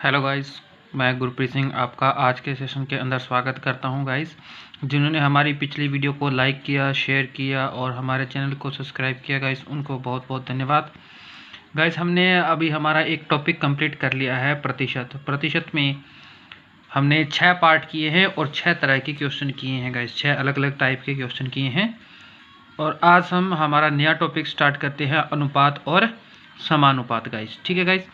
Hello guys, मैं गुरप्रीत सिंह आपका आज के सेशन के अंदर स्वागत करता हूं गाइस। जिन्होंने हमारी पिछली वीडियो को लाइक किया, शेयर किया और हमारे चैनल को सब्सक्राइब किया गाइस, उनको बहुत बहुत धन्यवाद। गाइस, हमने अभी हमारा एक टॉपिक कंप्लीट कर लिया है प्रतिशत में हमने 6 पार्ट किए हैं और 6 तरह के क्वेश्चन किए हैं गाइस, 6 अलग अलग टाइप के क्वेश्चन किए हैं। और आज हम हमारा नया टॉपिक स्टार्ट करते हैं, अनुपात और समानुपात गाइस। ठीक है गाइस,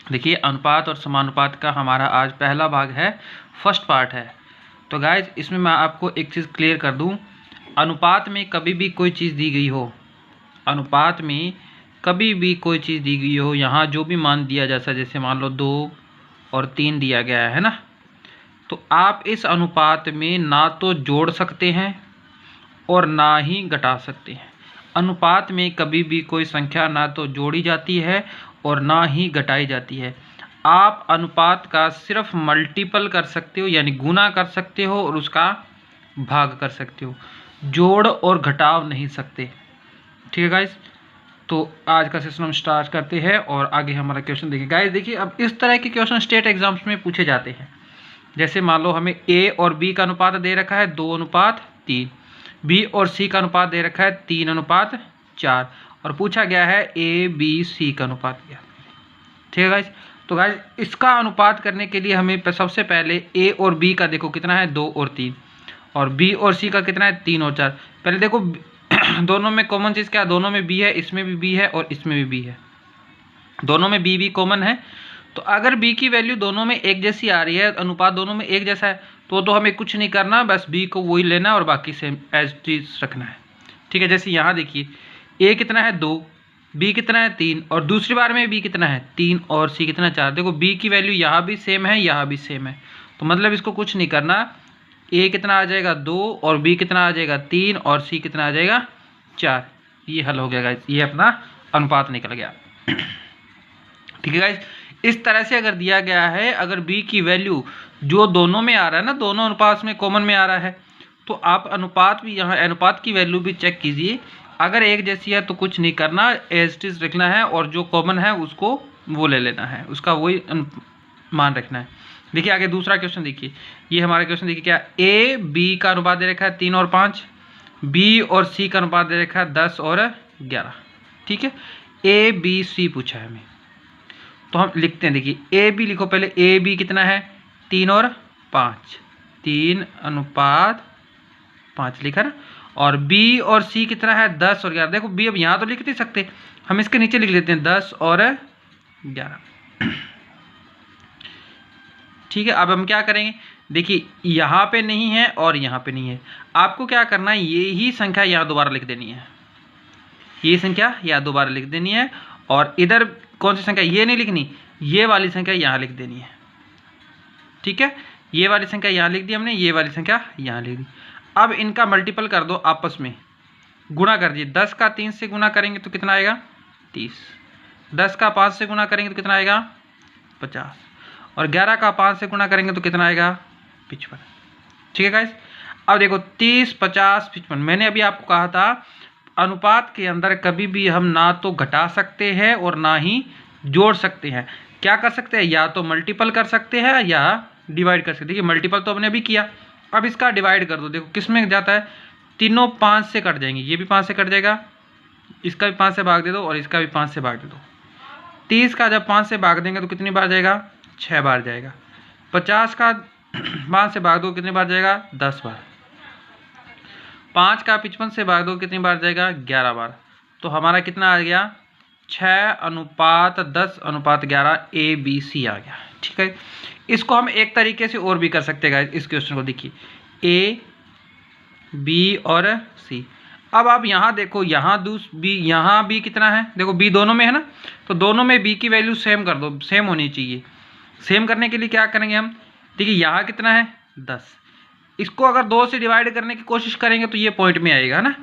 देखिए अनुपात और समानुपात का हमारा आज पहला भाग है, फर्स्ट पार्ट है। तो गाइज इसमें मैं आपको एक चीज़ क्लियर कर दूं, अनुपात में कभी भी कोई चीज़ दी गई हो, अनुपात में कभी भी कोई चीज़ दी गई हो, यहाँ जो भी मान दिया जैसा जैसे मान लो 2 और 3 दिया गया है ना, तो आप इस अनुपात में ना तो जोड़ सकते हैं और ना ही घटा सकते हैं। अनुपात में कभी भी कोई संख्या ना तो जोड़ी जाती है और ना ही घटाई जाती है। आप अनुपात का सिर्फ मल्टीपल कर सकते हो, यानी गुना कर सकते हो और उसका भाग कर सकते हो, जोड़ और घटाव नहीं सकते। ठीक है गाइस, तो आज का सेशन हम स्टार्ट करते हैं और आगे हमारा क्वेश्चन देखिए गाइस। देखिए अब इस तरह के क्वेश्चन स्टेट एग्जाम्स में पूछे जाते हैं। जैसे मान लो हमें ए और बी का अनुपात दे रखा है 2:3, बी और सी का अनुपात दे रखा है 3:4 और पूछा गया है ए बी सी का अनुपात क्या। ठीक है गाइज, तो गाइज इसका अनुपात करने के लिए हमें सबसे पहले ए और बी का देखो कितना है 2 और 3, और बी और सी का कितना है 3 और 4। पहले देखो दोनों में कॉमन चीज़ क्या है, दोनों में बी है, इसमें भी बी है और इसमें भी बी है, दोनों में बी कॉमन है। तो अगर बी की वैल्यू दोनों में एक जैसी आ रही है, अनुपात दोनों में एक जैसा है, तो हमें कुछ नहीं करना, बस बी को वही लेना और बाकी सेम एज इट रखना है। ठीक है, जैसे यहाँ देखिए ए कितना है 2, बी कितना है 3 और दूसरी बार में बी कितना है 3 और सी कितना 4। देखो बी की वैल्यू यहाँ भी सेम है, यहाँ भी सेम है, तो मतलब इसको कुछ नहीं करना, ए कितना आ जाएगा 2 और बी कितना आ जाएगा 3 और सी कितना आ जाएगा 4। ये हल हो गया गाइस, ये अपना अनुपात निकल गया। ठीक है गाइस, इस तरह से अगर दिया गया है, अगर b की वैल्यू जो दोनों में आ रहा है ना, दोनों अनुपात में कॉमन में आ रहा है, तो आप अनुपात भी यहाँ अनुपात की वैल्यू भी चेक कीजिए। अगर एक जैसी है तो कुछ नहीं करना, एज इट इज रखना है और जो कॉमन है उसको वो ले लेना है, उसका वही मान रखना है। देखिए आगे दूसरा क्वेश्चन देखिए, ये हमारा क्वेश्चन देखिए क्या, ए बी का अनुपात दे रखा है 3 और 5, बी और सी का अनुपात दे रखा है 10 और 11। ठीक है, ए बी सी पूछा है हमें, तो हम लिखते हैं। देखिए ए बी लिखो पहले, ए बी कितना है 3 और 5, 3:5 लिखा ना, और बी और सी कितना है 10 और 11। देखो बी अब यहाँ तो लिख नहीं सकते, हम इसके नीचे लिख लेते हैं 10 और 11। ठीक है, अब हम क्या करेंगे, देखिए यहाँ पे नहीं है और यहाँ पे नहीं है, आपको क्या करना है, ये ही संख्या यहाँ दोबारा लिख देनी है, ये संख्या यहाँ दोबारा लिख देनी है, और इधर कौन सी संख्या ये नहीं लिखनी, ये वाली संख्या यहाँ लिख देनी है। ठीक है, ये वाली संख्या यहाँ लिख दी हमने, ये वाली संख्या यहाँ लिख दी। अब इनका मल्टीपल कर दो, आपस में गुणा कर दिए। 10 का 3 से गुणा करेंगे तो कितना आएगा 30, 10 का 5 से गुणा करेंगे तो कितना आएगा 50, और 11 का 5 से गुणा करेंगे तो कितना आएगा 55। ठीक है गाइस, अब देखो 30, 50, 55, मैंने अभी आपको कहा था अनुपात के अंदर कभी भी हम ना तो घटा सकते हैं और ना ही जोड़ सकते हैं। क्या कर सकते हैं, या तो मल्टीपल कर सकते हैं या डिवाइड कर सकते हैं। देखिए मल्टीपल तो हमने अभी किया, अब इसका डिवाइड कर दो। देखो किस में जाता है, तीनों 5 से कट जाएंगे, ये भी 5 से कट जाएगा, इसका भी 5 से भाग दे दो और इसका भी 5 से भाग दे दो। 30 का जब 5 से भाग देंगे तो कितनी बार जाएगा 6 बार जाएगा। 50 का 5 से भाग दो कितनी बार जाएगा 10 बार। 5 का 55 से भाग दो कितनी बार जाएगा 11 बार। तो हमारा कितना आ गया 6:10:11 ए बी सी आ गया। ठीक है, इसको हम एक तरीके से और भी कर सकते हैं। इस क्वेश्चन को देखिए, ए बी और सी। अब आप यहाँ देखो, यहाँ यहाँ बी कितना है, देखो बी दोनों में है ना, तो दोनों में बी की वैल्यू सेम कर दो, सेम होनी चाहिए। सेम करने के लिए क्या करेंगे हम, देखिए यहाँ कितना है 10, इसको अगर 2 से डिवाइड करने की कोशिश करेंगे तो ये पॉइंट में आएगा ना,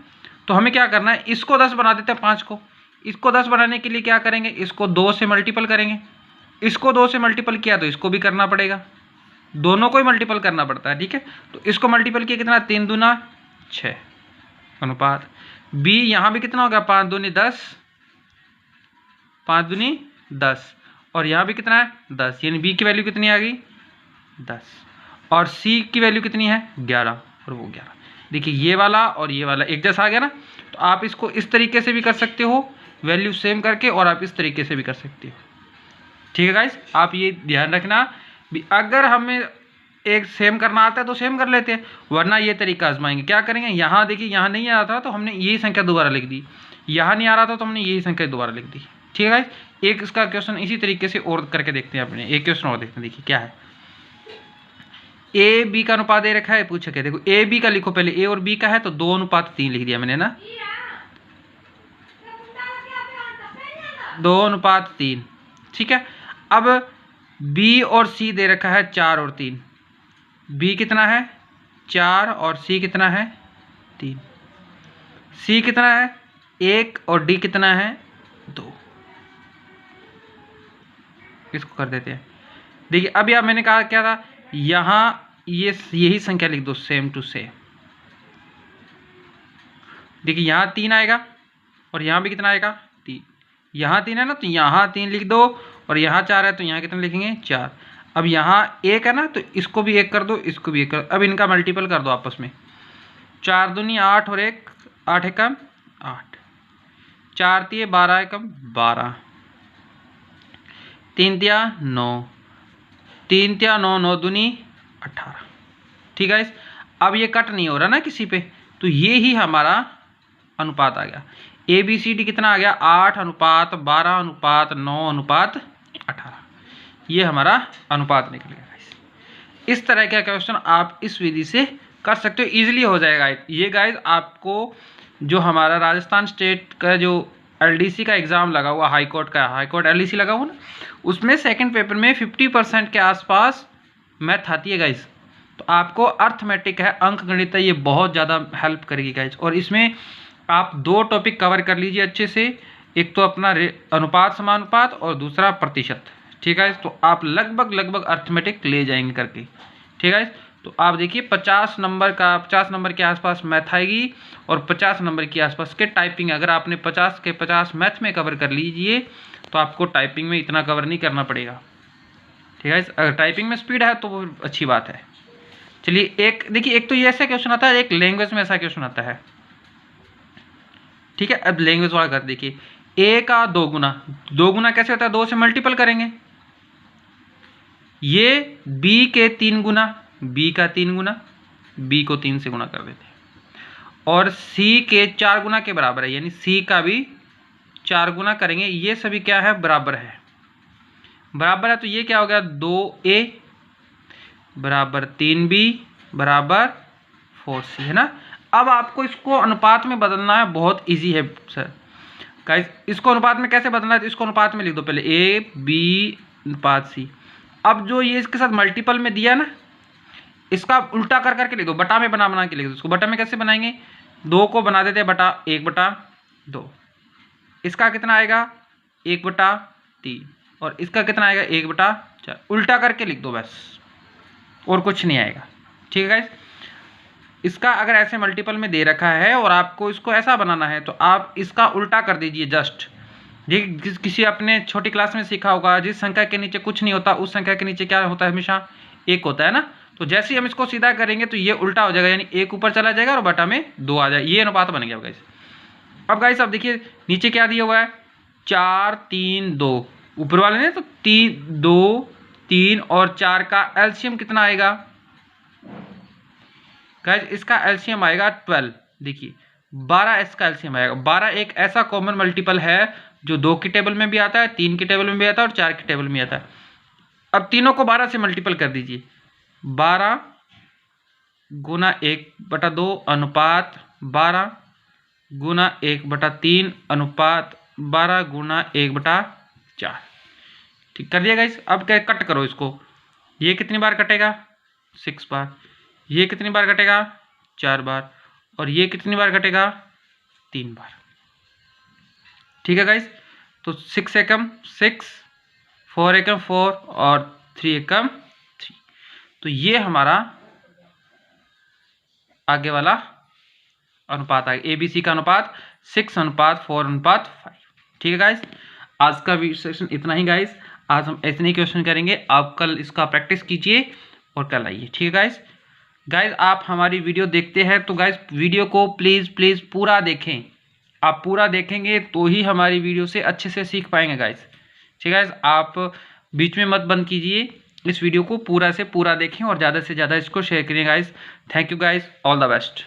तो हमें क्या करना है, इसको 10 बना देते हैं 5 को। इसको 10 बनाने के लिए क्या करेंगे, इसको 2 से मल्टीपल करेंगे, इसको 2 से मल्टीपल किया तो इसको भी करना पड़ेगा, दोनों को ही मल्टीपल करना पड़ता है। ठीक है, तो इसको मल्टीपल किया कितना 3 दूना 6 अनुपात। बी यहाँ भी कितना होगा 5 दूनी 10, 5 दूनी 10, और यहाँ भी कितना है 10, यानी बी की वैल्यू कितनी आ गई 10, और सी की वैल्यू कितनी है 11, और वो 11। देखिए ये वाला और ये वाला एक जैसा आ गया ना। तो आप इसको इस तरीके से भी कर सकते हो वैल्यू सेम करके, और आप इस तरीके से भी कर सकते हो। ठीक है गाइस, आप ये ध्यान रखना भी अगर हमें एक सेम करना आता है तो सेम कर लेते हैं, वरना ये तरीका आजमाएंगे। क्या करेंगे, यहाँ देखिए यहाँ नहीं आ रहा था तो हमने यही संख्या दोबारा लिख दी, यहाँ नहीं आ रहा था तो हमने यही संख्या दोबारा लिख दी। ठीक है गाइस, एक इसका क्वेश्चन इसी तरीके से और करके देखते हैं अपने, एक क्वेश्चन और देखते हैं। देखिए क्या है, ए बी का अनुपात दे रखा है, पूछा क्या, देखो ए बी का लिखो पहले, ए और बी का है तो 2:3 लिख दिया मैंने ना, 2:3। ठीक है, अब बी और सी दे रखा है 4 और 3, बी कितना है 4 और सी कितना है 3, सी कितना है 1 और डी कितना है 2। इसको कर देते हैं। देखिए अब यहाँ मैंने कहा क्या था, यहाँ यही संख्या लिख दो सेम टू सेम। देखिए यहाँ 3 आएगा और यहाँ भी कितना आएगा 3, यहाँ 3 है ना तो यहाँ 3 लिख दो, और यहाँ 4 है तो यहाँ कितना लिखेंगे 4। अब यहाँ 1 है ना तो इसको भी 1 कर दो, इसको भी 1 कर दो। अब इनका मल्टीपल कर दो आपस में, 4 दूनी 8 और 1 8 एकम 8, 4 तिये 12 एकम 12, 3 तिया 9, 3 तिया 9, 9 दूनी 18। ठीक है, अब ये कट नहीं हो रहा ना किसी पे, तो ये ही हमारा अनुपात आ गया। ए बी सी डी कितना आ गया 8:12:9:18, ये हमारा अनुपात निकल गया। इस तरह का क्वेश्चन आप इस विधि से कर सकते हो, इजीली हो जाएगा ये गाइज। आपको जो हमारा राजस्थान स्टेट का जो एलडीसी का एग्जाम लगा हुआ, हाई कोर्ट एलडीसी लगा हुआ ना, उसमें सेकंड पेपर में 50% के आसपास मैथ आती है गाइज। तो आपको अर्थमेटिक है, अंक गणित है, ये बहुत ज़्यादा हेल्प करेगी गाइज। और इसमें आप 2 टॉपिक कवर कर लीजिए अच्छे से, एक तो अपना अनुपात समानुपात और दूसरा प्रतिशत। ठीक है, तो आप लगभग अर्थमेटिक ले जाएंगे करके। ठीक है, तो आप देखिए 50 नंबर के आसपास मैथ आएगी और 50 नंबर के आसपास के टाइपिंग। अगर आपने 50 के 50 मैथ में कवर कर लीजिए तो आपको टाइपिंग में इतना कवर नहीं करना पड़ेगा। ठीक है, अगर टाइपिंग में स्पीड है तो वो अच्छी बात है। चलिए एक देखिए, एक तो ये ऐसा क्वेश्चन आता है, एक लैंग्वेज में ऐसा क्वेश्चन आता है। ठीक है, अब लैंग्वेज वाला कर देखिए, ए का 2 गुना कैसे होता है, 2 से मल्टीपल करेंगे। ये बी के 3 गुना, बी का 3 गुना, बी को 3 से गुना कर देते हैं, और सी के 4 गुना के बराबर है, यानी सी का भी 4 गुना करेंगे। ये सभी क्या है बराबर है, तो ये क्या हो गया 2a बराबर 3b बराबर 4c, है ना। अब आपको इसको अनुपात में बदलना है, बहुत इजी है सर गाइस। इसको अनुपात में कैसे बदलना है, तो इसको अनुपात में लिख दो पहले a b अनुपात c। अब जो ये इसके साथ मल्टीपल में दिया ना, इसका उल्टा कर करके लिख दो, बटा में बना के लिख दो। इसको बटा में कैसे बनाएंगे, 2 को बना देते हैं बटा 1/2, इसका कितना आएगा 1/3, और इसका कितना आएगा 1/4। उल्टा करके लिख दो बस, और कुछ नहीं आएगा। ठीक है गाइस, इसका अगर ऐसे मल्टीपल में दे रखा है और आपको इसको ऐसा बनाना है तो आप इसका उल्टा कर दीजिए जस्ट। ये किसी अपने छोटी क्लास में सीखा होगा, जिस संख्या के नीचे कुछ नहीं होता उस संख्या के नीचे क्या होता है, हमेशा 1 होता है ना। तो जैसे ही हम इसको सीधा करेंगे तो ये उल्टा हो जाएगा, यानी 1 ऊपर चला जाएगा और बटा में 2 आ जाएगा। ये अनुपात बन गया गाइस। अब गाइस अब देखिए नीचे क्या दिया हुआ है, 4 3 2, ऊपर वाले ने तो 2 3 और 4 का एलसीएम कितना आएगा गाइस, इसका एलसीएम आएगा 12। देखिए 12 इसका एलसीएम आएगा। 12 एक ऐसा कॉमन मल्टीपल है जो 2 की टेबल में भी आता है, 3 की टेबल में भी आता है और 4 की टेबल में आता है। अब तीनों को 12 से मल्टीपल कर दीजिए, 12 गुना 1/2 अनुपात 12 गुना 1/3 अनुपात 12 गुना 1/4। ठीक कर दिया गाइस। अब क्या कट करो इसको, ये कितनी बार कटेगा 6 बार, ये कितनी बार कटेगा 4 बार, और ये कितनी बार कटेगा 3 बार। ठीक है गाइस, तो 6 एकम 6, 4 एकम 4 और 3 एकम 3। तो ये हमारा आगे वाला अनुपात आ गया, ABC का अनुपात 6:4:5। ठीक है गाइस, आज का सेशन इतना ही गाइस। आज हम ऐसे नहीं क्वेश्चन करेंगे, आप कल इसका प्रैक्टिस कीजिए और कल आइए, ठीक है गाइज। आप हमारी वीडियो देखते हैं तो गाइज वीडियो को प्लीज़ पूरा देखें। आप पूरा देखेंगे तो ही हमारी वीडियो से अच्छे से सीख पाएंगे गाइज, ठीक है गाइज। आप बीच में मत बंद कीजिए, इस वीडियो को पूरा से पूरा देखें और ज़्यादा से ज़्यादा इसको शेयर करिए guys. Thank you guys, all the best.